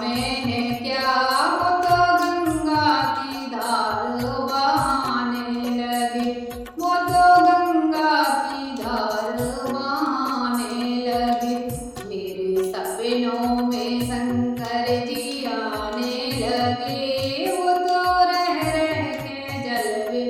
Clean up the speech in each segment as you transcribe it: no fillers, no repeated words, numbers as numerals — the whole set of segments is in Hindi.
में है क्या, वो तो गंगा की धार बहाने लगे, वो तो गंगा की धार बहाने लगे। मेरे सपनों में शंकर जी आने लगे, वो तो रह रह के जलवे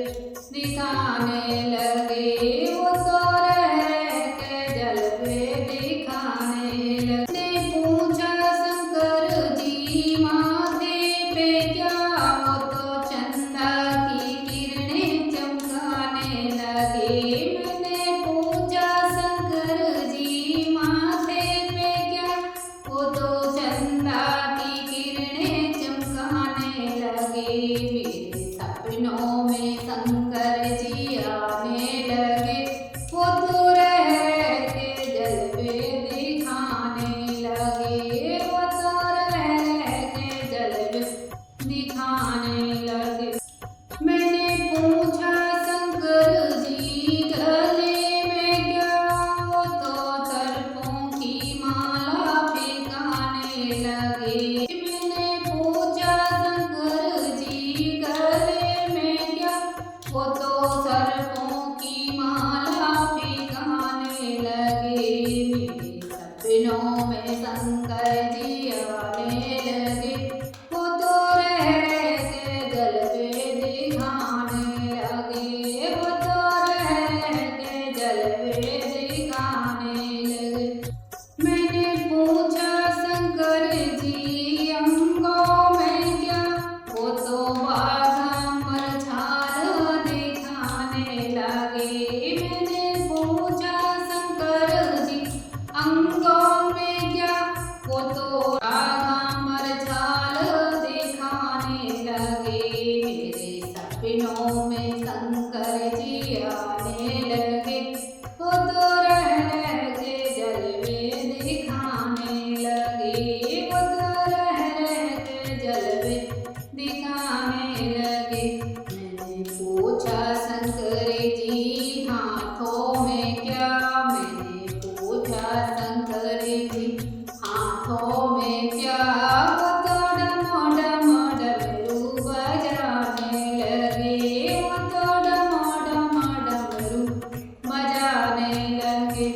दिखाने लगे, वो तो रह रह के जलवे दिखाने लगे। पूछा शंकर जी माथे पे क्या, वो तो चंदा की किरणें चमकाने लगे। मैंने पूछा शंकर जी माथे पे क्या, वो तो चंदा की किरणें चमकाने लगे। मेरे सपनों में शंकर जी आने लगे, वो तो रह रह के जलवे दिखाने लगे, वो तो रह रह के जलवे दिखाने लगे। मैंने पूछा शंकर जी गले में क्या, वो तो सर्पों की माला फेंकाने लगे। मैंने पूछा शंकर जी गले में क्या, वो तो सर्पों की माला फेंकाने लगे। मेरे सपनों में शंकर जी आने लगे, वो तो रह रह के जलवे दिखाने लगे, वो तो रह रह के जलवे दिखाने लगे। मैंने पूछा शंकर जी अंगों में क्या, वो तो बाघांबर छाल दिखाने लगे। मैंने पूछा शंकर जी अंगों में क्या, वो तो बाघांबर छाल दिखाने लगे। मेरे सपनों में शंकर जी आने लगे, वो तो रह रह के जलवे दिखाने लगे, वो तो रह रह के जलवे दिखाने लगे। मैंने पूछा शंकर जी हाथों में क्या, मैंने पूछा शंकर जी हाथों में क्या, वो तो डमो डमो डमरू बजाने लगे, वो तो डमो डमो डमरू बजाने लगे।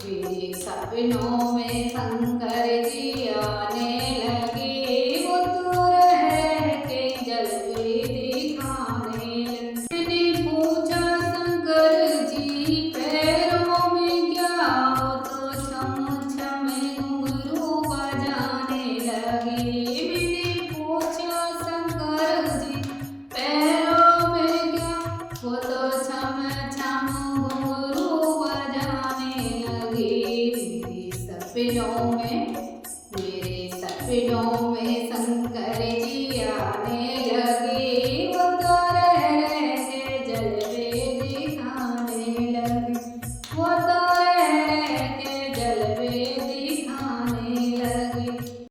मेरे सपनों में शंकर जी आने लगे, वो तो रह रह के जलवे दिखाने लगे। मैंने पूछा शंकर जी पैरों में क्या, वो तो छम छम घुंघरू बजाने लगे। मैंने पूछा शंकर जी पैरों में क्या, वो तो छम छम घुंघरू बजाने लगे। मेरे सपनों में शंकर